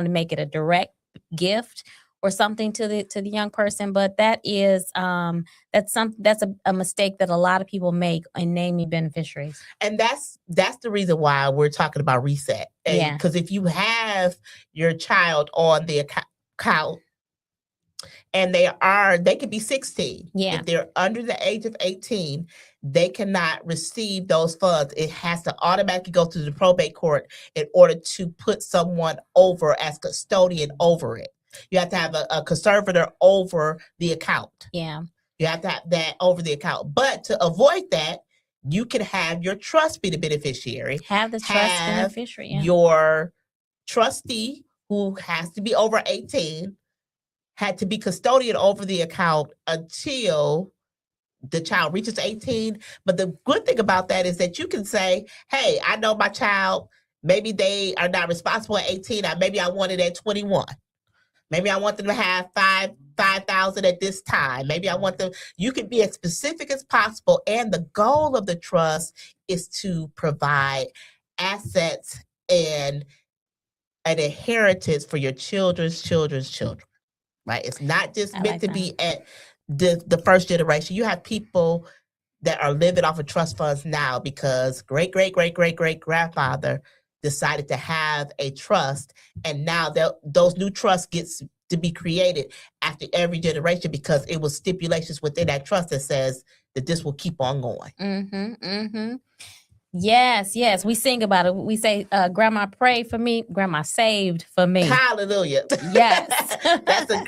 make it a direct gift or something to the young person. But that is that's a mistake that a lot of people make in naming beneficiaries. And that's the reason why we're talking about reset. Because if you have your child on the account and they could be 16. Yeah. If they're under the age of 18, they cannot receive those funds. It has to automatically go through the probate court in order to put someone over as custodian over it. You have to have a conservator over the account. Yeah. You have to have that over the account. But to avoid that, you can have your trust be the beneficiary. Have the trust beneficiary. Yeah. Your trustee, who has to be over 18, had to be custodian over the account until the child reaches 18. But the good thing about that is that you can say, hey, I know my child, maybe they are not responsible at 18. Maybe I want it at 21. Maybe I want them to have 5,000 at this time. Maybe I want them. You can be as specific as possible. And the goal of the trust is to provide assets and an inheritance for your children's children's children. Right? It's not just meant to be at the first generation. You have people that are living off of trust funds now because great grandfather decided to have a trust, and now those new trusts gets to be created after every generation because it was stipulations within that trust that says that this will keep on going. Yes. We sing about it. We say, Grandma prayed for me. Grandma saved for me. Hallelujah. Yes. That's a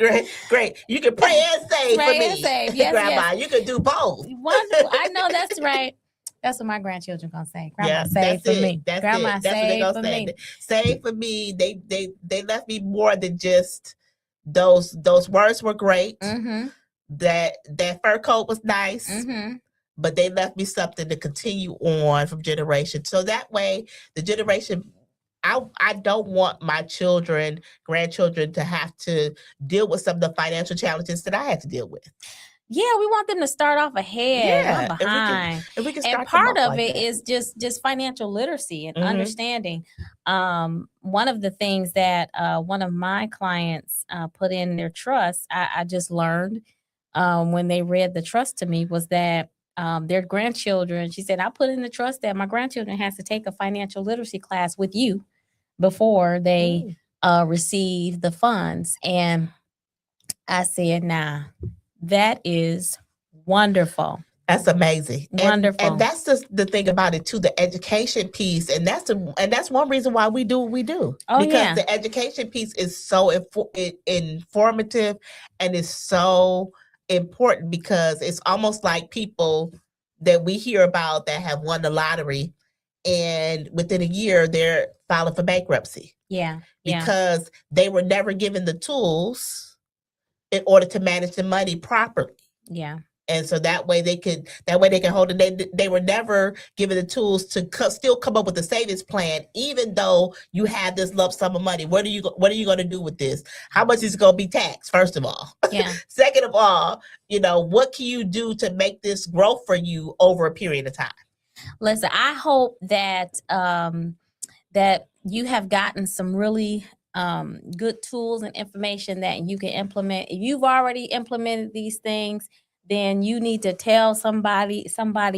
great. You can pray and save for me. Save. Yes, Grandma. Yes. You can do both. Wonderful. I know that's right. That's what my grandchildren gonna say. Grandma saved for me. Grandma saved for me. Save for me. They left me more than just those words were great. That fur coat was nice. But they left me something to continue on from generation. So that way, the generation, I don't want my children, grandchildren to have to deal with some of the financial challenges that I had to deal with. Yeah, we want them to start off ahead, not behind. If we can start and part of like it that. is just financial literacy and understanding. One of the things that one of my clients put in their trust, I just learned when they read the trust to me, was that their grandchildren, she said, I put in the trust that my grandchildren has to take a financial literacy class with you before they receive the funds. And I said, nah, that is wonderful. That's amazing. Wonderful. And that's the thing about it too, the education piece. And that's one reason why we do what we do. Because the education piece is so informative and is so important, because it's almost like people that we hear about that have won the lottery and within a year they're filing for bankruptcy. Yeah. Because they were never given the tools in order to manage the money properly. Yeah. And so that way they can hold it. They were never given the tools to still come up with a savings plan, even though you have this lump sum of money. What are you going to do with this? How much is it going to be taxed? First of all, Second of all, what can you do to make this grow for you over a period of time? Listen, I hope that that you have gotten some really good tools and information that you can implement. If you've already implemented these things, then you need to tell somebody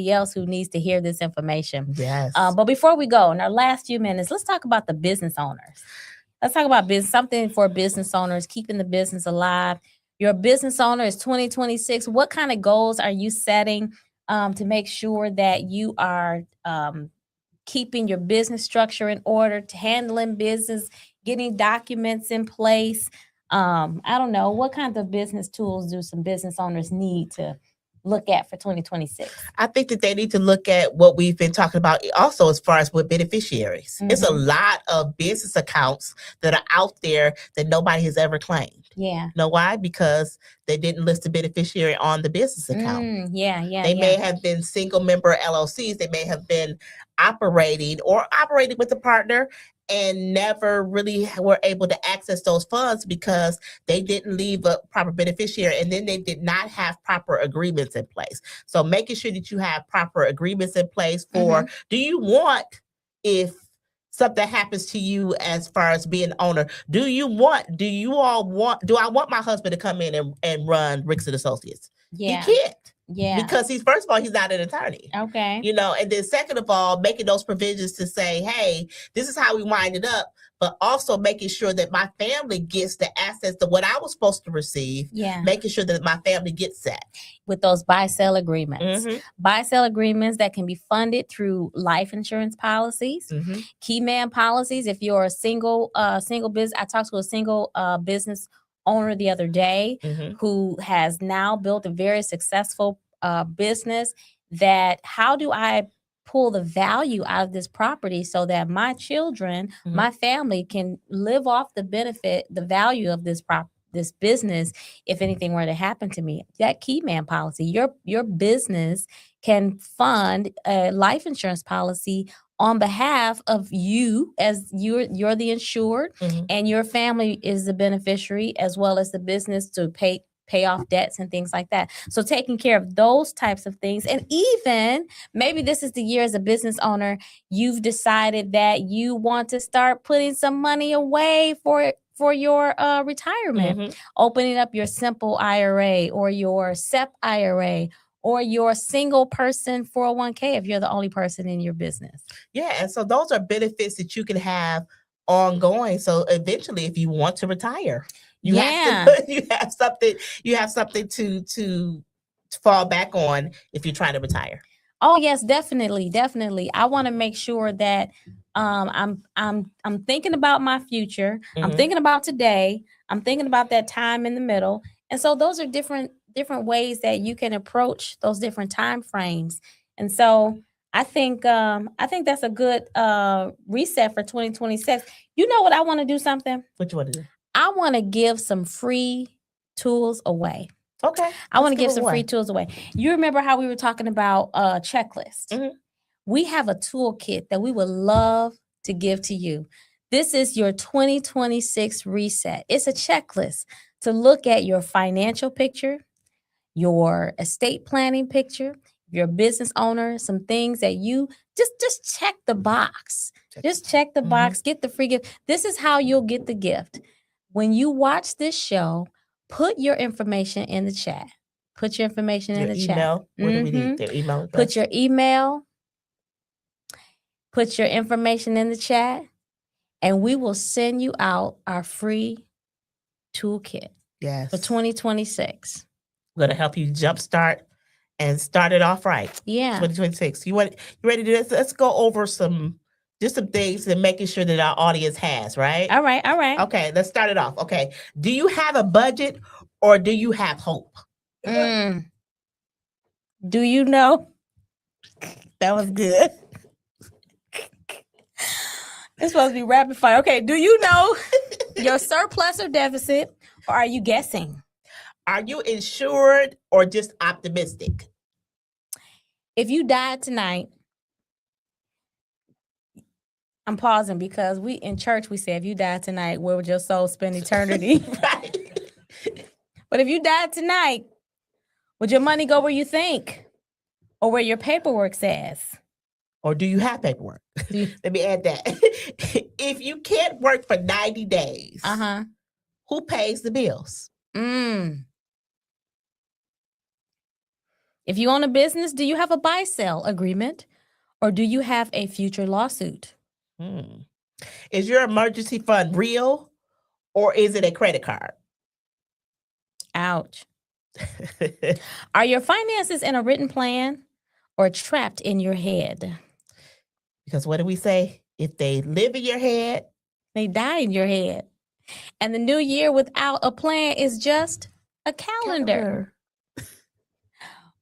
else who needs to hear this information. Yes. But before we go, in our last few minutes, let's talk about the business owners. Let's talk about something for business owners, keeping the business alive. Your business owner is 2026. What kind of goals are you setting to make sure that you are keeping your business structure in order, to handling business, getting documents in place? I don't know, what kinds of business tools do some business owners need to look at for 2026? I think that they need to look at what we've been talking about also as far as with beneficiaries. It's a lot of business accounts that are out there that nobody has ever claimed. Yeah. Know why? Because they didn't list the beneficiary on the business account. They may have been single member LLCs. They may have been operating with a partner and never really were able to access those funds because they didn't leave a proper beneficiary, and then they did not have proper agreements in place. So making sure that you have proper agreements in place for, do you want, if something happens to you as far as being owner, do I want my husband to come in and run Ricks and Associates? Yeah. He can't. Yeah. Because first of all, he's not an attorney. Okay. And then second of all, making those provisions to say, hey, this is how we wind it up, but also making sure that my family gets the assets to what I was supposed to receive. Yeah. Making sure that my family gets that. With those buy-sell agreements. Buy-sell agreements that can be funded through life insurance policies, key man policies. If you're a single business, I talked to a single business owner the other day who has now built a very successful business. That how do I pull the value out of this property so that my children, my family can live off the benefit, the value of this business if anything were to happen to me? That key man policy, your business can fund a life insurance policy on behalf of you, as you're the insured, and your family is the beneficiary, as well as the business to pay off debts and things like that. So taking care of those types of things. And even maybe this is the year as a business owner, you've decided that you want to start putting some money away for your retirement, opening up your simple IRA or your SEP IRA or your single person 401k if you're the only person in your business. Yeah. And so those are benefits that you can have ongoing. So eventually, if you want to retire, you have something to fall back on if you're trying to retire. Oh yes, definitely. I want to make sure that I'm thinking about my future. I'm thinking about today. I'm thinking about that time in the middle. And so those are different ways that you can approach those different time frames. And so I think that's a good reset for 2026. You know what I want to do something? What you want to do? I want to give some free tools away. Okay. I want to give some free tools away. You remember how we were talking about a checklist? We have a toolkit that we would love to give to you. This is your 2026 reset. It's a checklist to look at your financial picture, your estate planning picture, your business owner, some things that you just check the box. Just check the box, get the free gift. This is how you'll get the gift. When you watch this show, put your information in the chat. Put your information in the chat. What do we need? Their email address? Put your email. Put your information in the chat. And we will send you out our free toolkit for 2026. We're going to help you jumpstart and start it off right. Yeah. 2026. You ready to do this? Let's go over some things and making sure that our audience has, right? All right. Okay, let's start it off. Okay. Do you have a budget or do you have hope? Do you know? That was good. It's supposed to be rapid fire. Okay, do you know your surplus or deficit, or are you guessing? Are you insured or just optimistic? If you died tonight, I'm pausing because we in church, we say, if you died tonight, where would your soul spend eternity? Right. But if you died tonight, would your money go where you think or where your paperwork says? Or do you have paperwork? Let me add that. If you can't work for 90 days, who pays the bills? If you own a business, do you have a buy-sell agreement or do you have a future lawsuit? Is your emergency fund real or is it a credit card? Ouch. Are your finances in a written plan or trapped in your head? Because what do we say? If they live in your head, they die in your head. And the new year without a plan is just a calendar.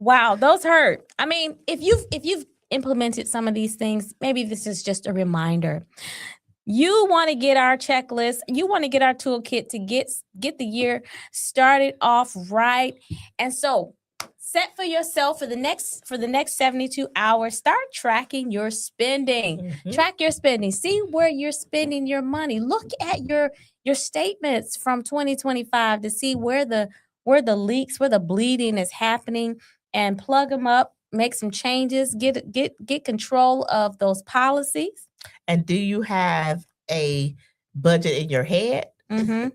Wow, those hurt. I mean, if you've implemented some of these things, maybe this is just a reminder. You want to get our checklist, you want to get our toolkit to get the year started off right. And so set for yourself for the next 72 hours, start tracking your spending. Mm-hmm. Track your spending. See where you're spending your money. Look at your statements from 2025 to see where the leaks, where the bleeding is happening, and plug them up, make some changes, get control of those policies. And do you have a budget in your head? Mm-hmm.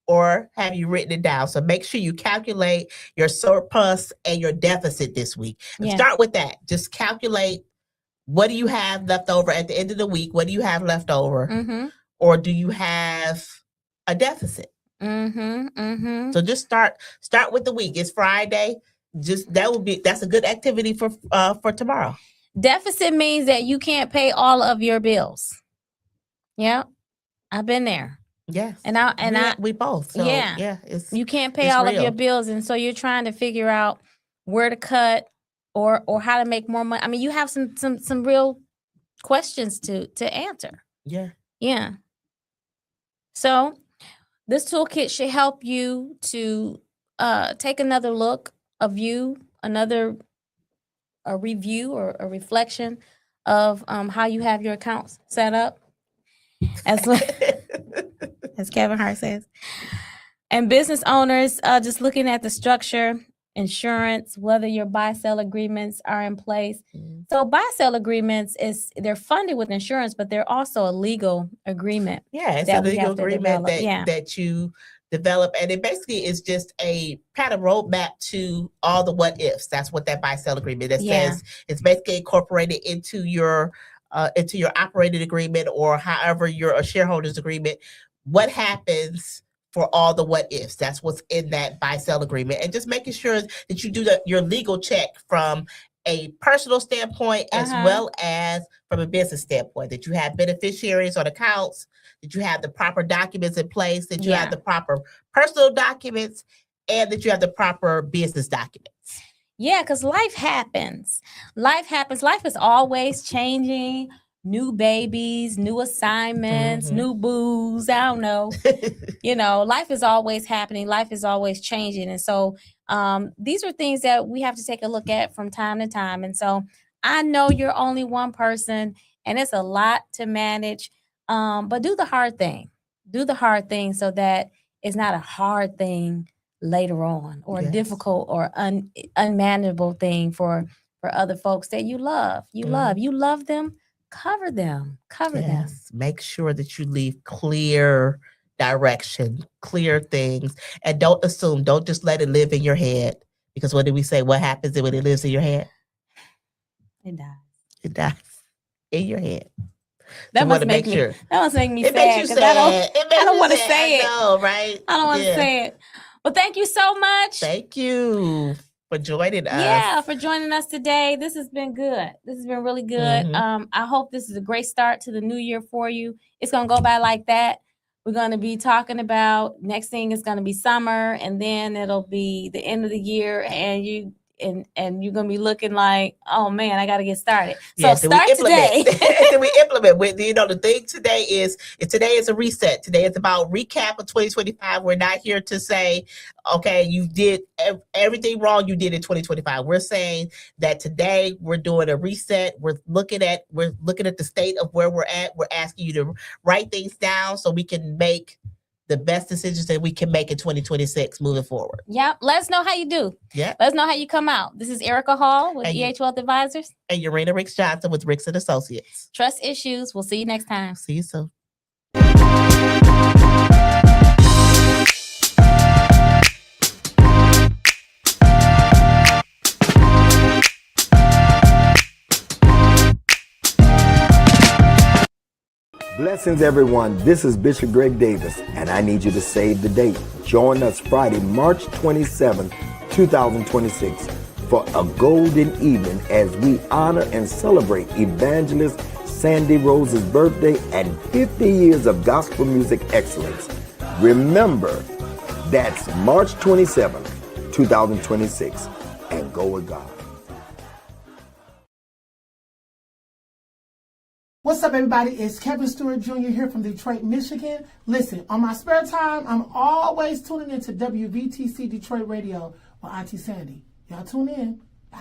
Or have you written it down? So make sure you calculate your surplus and your deficit this week. And start with that. Just calculate, what do you have left over at the end of the week? What do you have left over? Mm-hmm. Or do you have a deficit? Mm-hmm. Mm-hmm. So just start with the week. It's Friday. That's a good activity for tomorrow. Deficit means that you can't pay all of your bills. Yeah, I've been there. Yes, we both. So, yeah, you can't pay all of your bills, and so you're trying to figure out where to cut or how to make more money. I mean, you have some real questions to answer. Yeah. So this toolkit should help you to take another look of a review or a reflection of how you have your accounts set up, as Kevin Hart says. And business owners, just looking at the structure, insurance, whether your buy-sell agreements are in place. Mm-hmm. So buy-sell agreements they're funded with insurance, but they're also a legal agreement. Yeah, it's a legal agreement that you develop, and it basically is just a kind of roadmap to all the what ifs. That's what that buy-sell agreement says. It's basically incorporated into your operating agreement, or however your shareholders agreement. What happens for all the what ifs? That's what's in that buy-sell agreement, and just making sure that you do your legal check from a personal standpoint as well as from a business standpoint, that you have beneficiaries on accounts, that you have the proper documents in place, that you have the proper personal documents, and that you have the proper business documents. Yeah, because life happens. Life is always changing. New babies, new assignments, new booze. I don't know. Life is always happening. Life is always changing. And so these are things that we have to take a look at from time to time. And so I know you're only one person and it's a lot to manage, but do the hard thing. Do the hard thing so that it's not a hard thing later on, or a difficult or unmanageable thing for other folks that you love. You love them. Cover them. Make sure that you leave clear direction, clear things, and don't assume. Don't just let it live in your head. Because what did we say? What happens when it lives in your head? It dies. It dies in your head. That must make me sad. It makes you sad. I don't want to say it. I know, right? I don't want to say it. Well, thank you so much. Thank you for joining us. Yeah, for joining us today. This has been good. This has been really good. I hope this is a great start to the new year for you. It's going to go by like that. We're going to be talking about, next thing is going to be summer, and then it'll be the end of the year, and you're going to be looking like, oh man, I got to get started. So start today. We implement. The thing today is a reset. Today is about recap of 2025. We're not here to say, okay, you did everything wrong you did in 2025. We're saying that today we're doing a reset. We're looking at the state of where we're at. We're asking you to write things down so we can make the best decisions that we can make in 2026 moving forward. Yep. Let us know how you do. Yeah. Let us know how you come out. This is Erica Hall with EH Wealth Advisors. And Urenia Ricks Johnson with Ricks and Associates. Trust issues. We'll see you next time. See you soon. Blessings, everyone. This is Bishop Greg Davis, and I need you to save the date. Join us Friday, March 27, 2026, for a golden evening as we honor and celebrate Evangelist Sandy Rose's birthday and 50 years of gospel music excellence. Remember, that's March 27, 2026, and go. go with God. What's up, everybody? It's Kevin Stewart Jr. here from Detroit, Michigan. Listen, on my spare time, I'm always tuning into WVTC Detroit Radio with Auntie Sandy. Y'all tune in. Bye.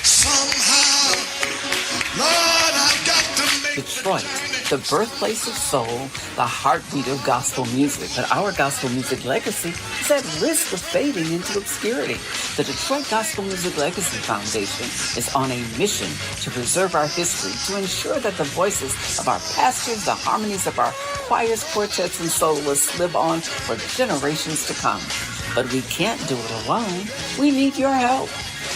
Somehow, Lord, I got to make Detroit, the birthplace of soul, the heartbeat of gospel music. But our gospel music legacy is at risk of fading into obscurity. The Detroit Gospel Music Legacy Foundation is on a mission to preserve our history, to ensure that the voices of our pastors, the harmonies of our choirs, quartets, and soloists live on for generations to come. But we can't do it alone. We need your help.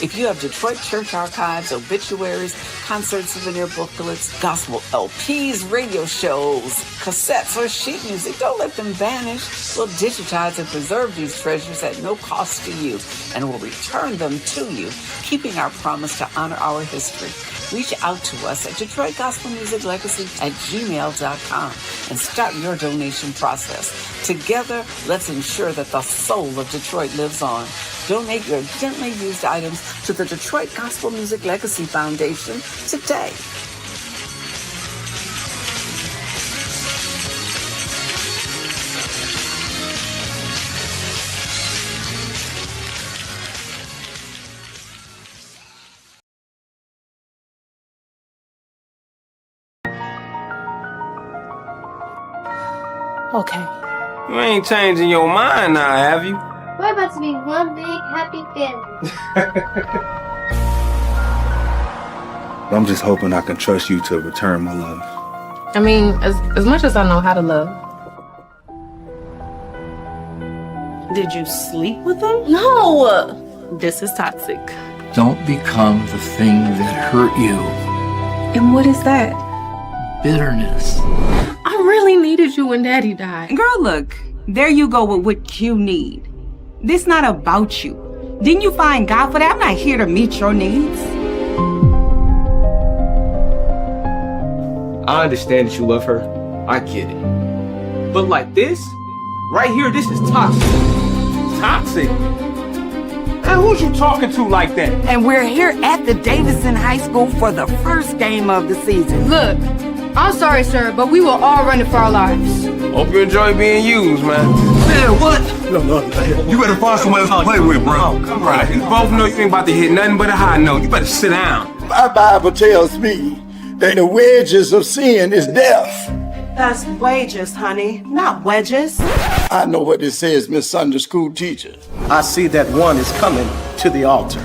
If you have Detroit church archives, obituaries, concert souvenir booklets, gospel LPs, radio shows, cassettes, or sheet music, don't let them vanish. We'll digitize and preserve these treasures at no cost to you, and we'll return them to you, keeping our promise to honor our history. Reach out to us at DetroitGospelMusicLegacy@gmail.com and start your donation process. Together, let's ensure that the soul of Detroit lives on. Donate your gently used items to the Detroit Gospel Music Legacy Foundation today. Okay. You ain't changing your mind now, have you? We're about to be one big happy family. I'm just hoping I can trust you to return my love. I mean, as much as I know how to love. Did you sleep with him? No! This is toxic. Don't become the thing that hurt you. And what is that? Bitterness. I really needed you when Daddy died. Girl, look, there you go with what you need. This not about you. Didn't you find God for that? I'm not here to meet your needs. I understand that you love her. I get it. But like this, right here, this is toxic. Toxic? Man, who's you talking to like that? And we're here at the Davidson High School for the first game of the season. Look, I'm sorry, sir, but we were all running for our lives. Hope you enjoy being used, man. Man, what? No, you better find somebody else to play with, bro. Come right. You both know you ain't about to hit nothing but a high note. You better sit down. My Bible tells me that the wages of sin is death. That's wages, honey, not wedges. I know what it says, Miss Sunday School teacher. I see that one is coming to the altar.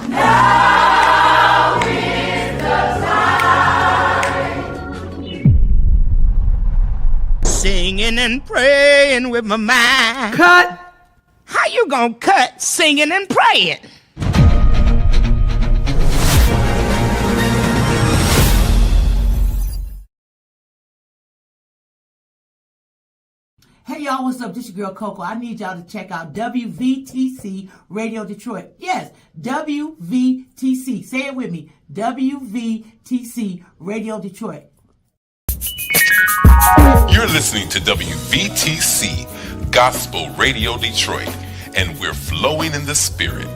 Now is the time. Singing and praying with my mind. Cut! How you gonna cut singing and praying? Hey y'all, what's up? This your girl Coco. I need y'all to check out WVTC Radio Detroit. Yes, WVTC. Say it with me. WVTC Radio Detroit. You're listening to WVTC Gospel Radio Detroit, and we're flowing in the spirit.